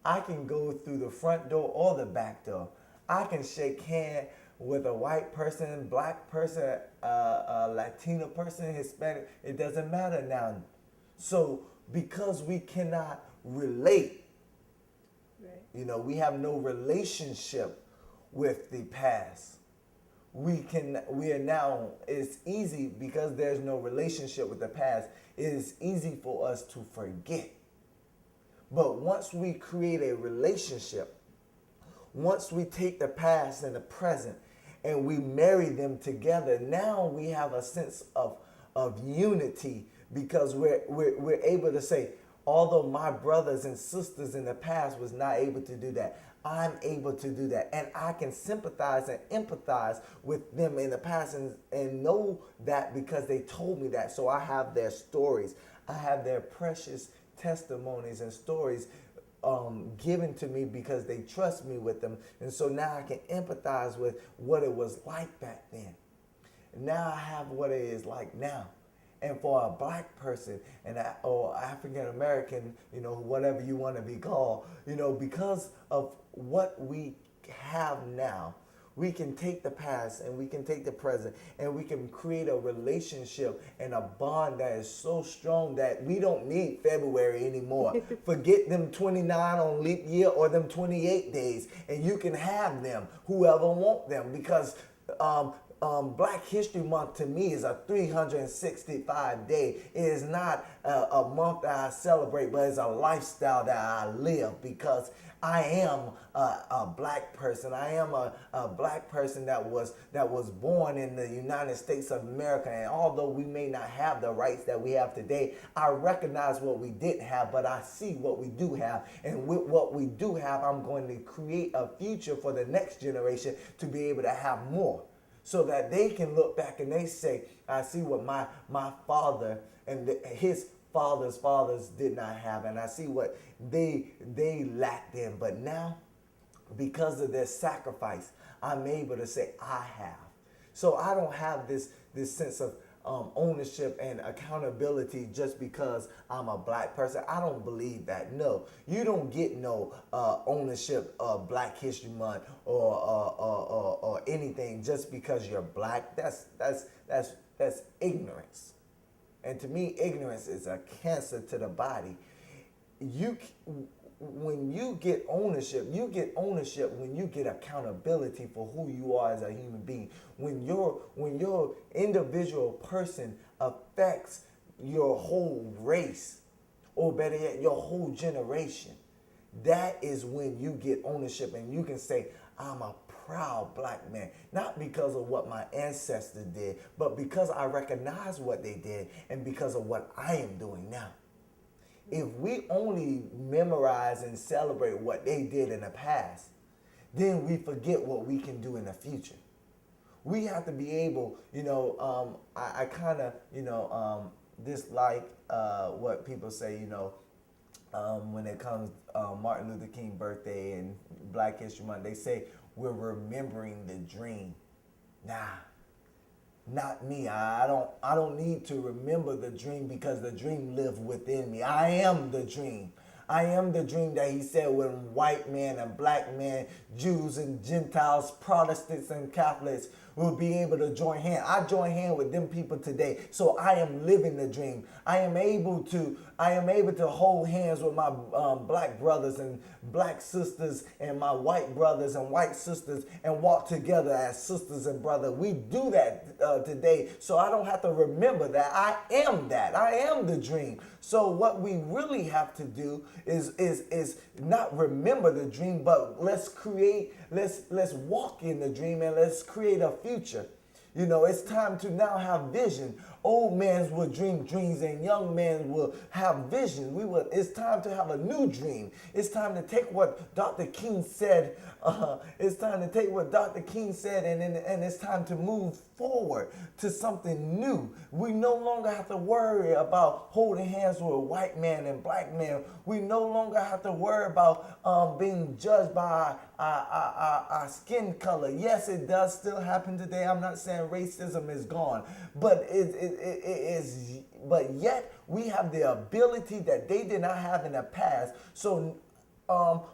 I can go through the front door or the back door. I can shake hand with a white person, black person, a Latino person, Hispanic. It doesn't matter now. So because we cannot relate, Right. we have no relationship with the past. We are now, it's easy because there's no relationship with the past. It is easy for us to forget. But once we create a relationship, once we take the past and the present and we marry them together, now we have a sense of unity because we're able to say, although my brothers and sisters in the past was not able to do that, I'm able to do that. And I can sympathize and empathize with them in the past and know that because they told me that. So I have their stories. I have their precious testimonies and stories given to me because they trust me with them. And so now I can empathize with what it was like back then. Now I have what it is like now. And for a black person or African American, whatever you want to be called, because of what we have now, we can take the past and we can take the present and we can create a relationship and a bond that is so strong that we don't need February anymore. Forget them 29 on leap year or them 28 days, and you can have them, whoever want them, because Black History Month to me is a 365 day. It is not a month that I celebrate, but it's a lifestyle that I live because I am a black person. I am a black person that was born in the United States of America. And although we may not have the rights that we have today, I recognize what we didn't have, but I see what we do have. And with what we do have, I'm going to create a future for the next generation to be able to have more, so that they can look back and they say, I see what my father and his father's fathers did not have, and I see what they lacked in. But now, because of their sacrifice, I'm able to say I have. So I don't have this sense of ownership and accountability just because I'm a black person. I don't believe that. No, you don't get no ownership of Black History Month or anything just because you're black. That's ignorance. And to me, ignorance is a cancer to the body. When you get ownership when you get accountability for who you are as a human being. When your individual person affects your whole race, or better yet, your whole generation, that is when you get ownership and you can say, I'm a proud black man, not because of what my ancestors did, but because I recognize what they did and because of what I am doing now. If we only memorize and celebrate what they did in the past, then we forget what we can do in the future. We have to be able, I kind of, dislike what people say, when it comes Martin Luther King birthday and Black History Month. They say we're remembering the dream. Nah, not me. I don't need to remember the dream because the dream lives within me. I am the dream. I am the dream that he said when white man and black man, Jews and Gentiles, Protestants and Catholics will be able to join hands. I join hands with them people today. So I am living the dream. I am able to hold hands with my black brothers and black sisters and my white brothers and white sisters and walk together as sisters and brothers. We do that today. So I don't have to remember that. I am that. I am the dream. So what we really have to do is not remember the dream, but let's walk in the dream and let's create a future. It's time to now have vision. Old men will dream dreams and young men will have vision. It's time to have a new dream. It's time to take what Dr. King said. It's time to take what Dr. King said and it's time to move forward to something new. We no longer have to worry about holding hands with a white man and black man. We no longer have to worry about being judged by our skin color. Yes, it does still happen today. I'm not saying racism is gone, but it is. But yet we have the ability that they did not have in the past. So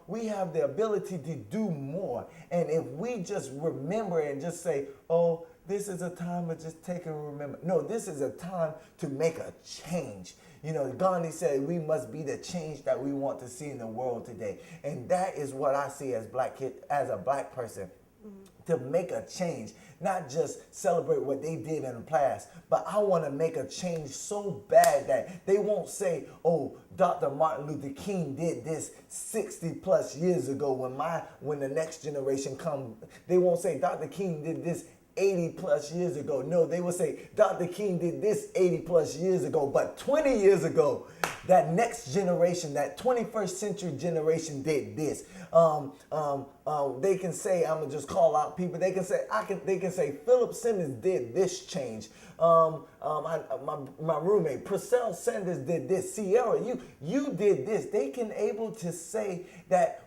we have the ability to do more. And if we just remember and just say, oh, this is a time of just take and remember. No, this is a time to make a change. You know, Gandhi said we must be the change that we want to see in the world today. And that is what I see as as a black person. To make a change, not just celebrate what they did in the past, but I want to make a change so bad that they won't say, oh, Dr. Martin Luther King did this 60 plus years ago. When the next generation comes, they won't say Dr. King did this 80 plus years ago. No, they will say Dr. King did this 80 plus years ago, but 20 years ago, that next generation, that 21st century generation did this. They can say, I'm gonna just call out people. They can say Phillip Simmons did this change. My roommate Purcell Sanders did this. Sierra, you did this. They can able to say that.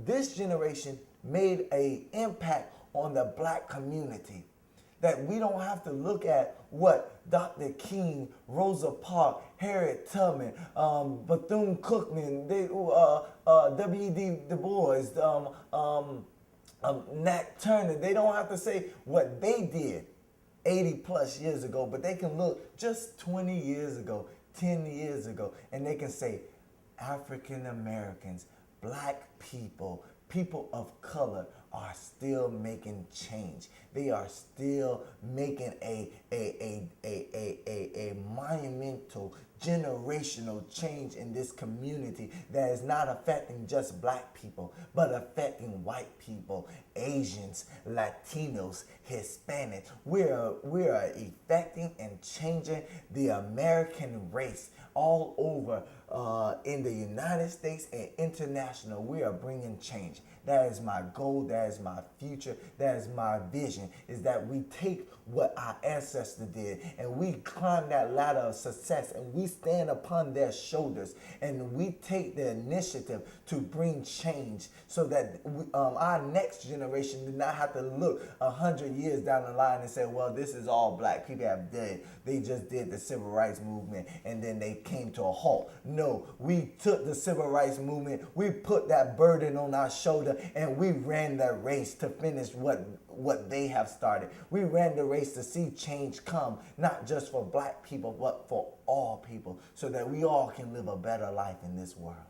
This generation made an impact on the black community. That we don't have to look at what Dr. King, Rosa Parks, Harriet Tubman, Bethune-Cookman, W.D. Du Bois, Nat Turner. They don't have to say what they did 80 plus years ago, but they can look just 20 years ago, 10 years ago, and they can say African Americans, black people, people of color are still making change. They are still making a monumental generational change in this community that is not affecting just black people, but affecting white people, Asians, Latinos, Hispanics. We are affecting and changing the American race all over in the United States and international. We are bringing change. That is my goal. That is my future. That is my vision, is that we take what our ancestors did and we climb that ladder of success and we stand upon their shoulders and we take the initiative to bring change so that our next generation do not have to look 100 years down the line and say, well, this is all black people have did. They just did the civil rights movement and then they came to a halt. No, we took the civil rights movement, we put that burden on our shoulder and we ran that race to finish what they have started. We ran the race to see change come, not just for black people, but for all people, so that we all can live a better life in this world.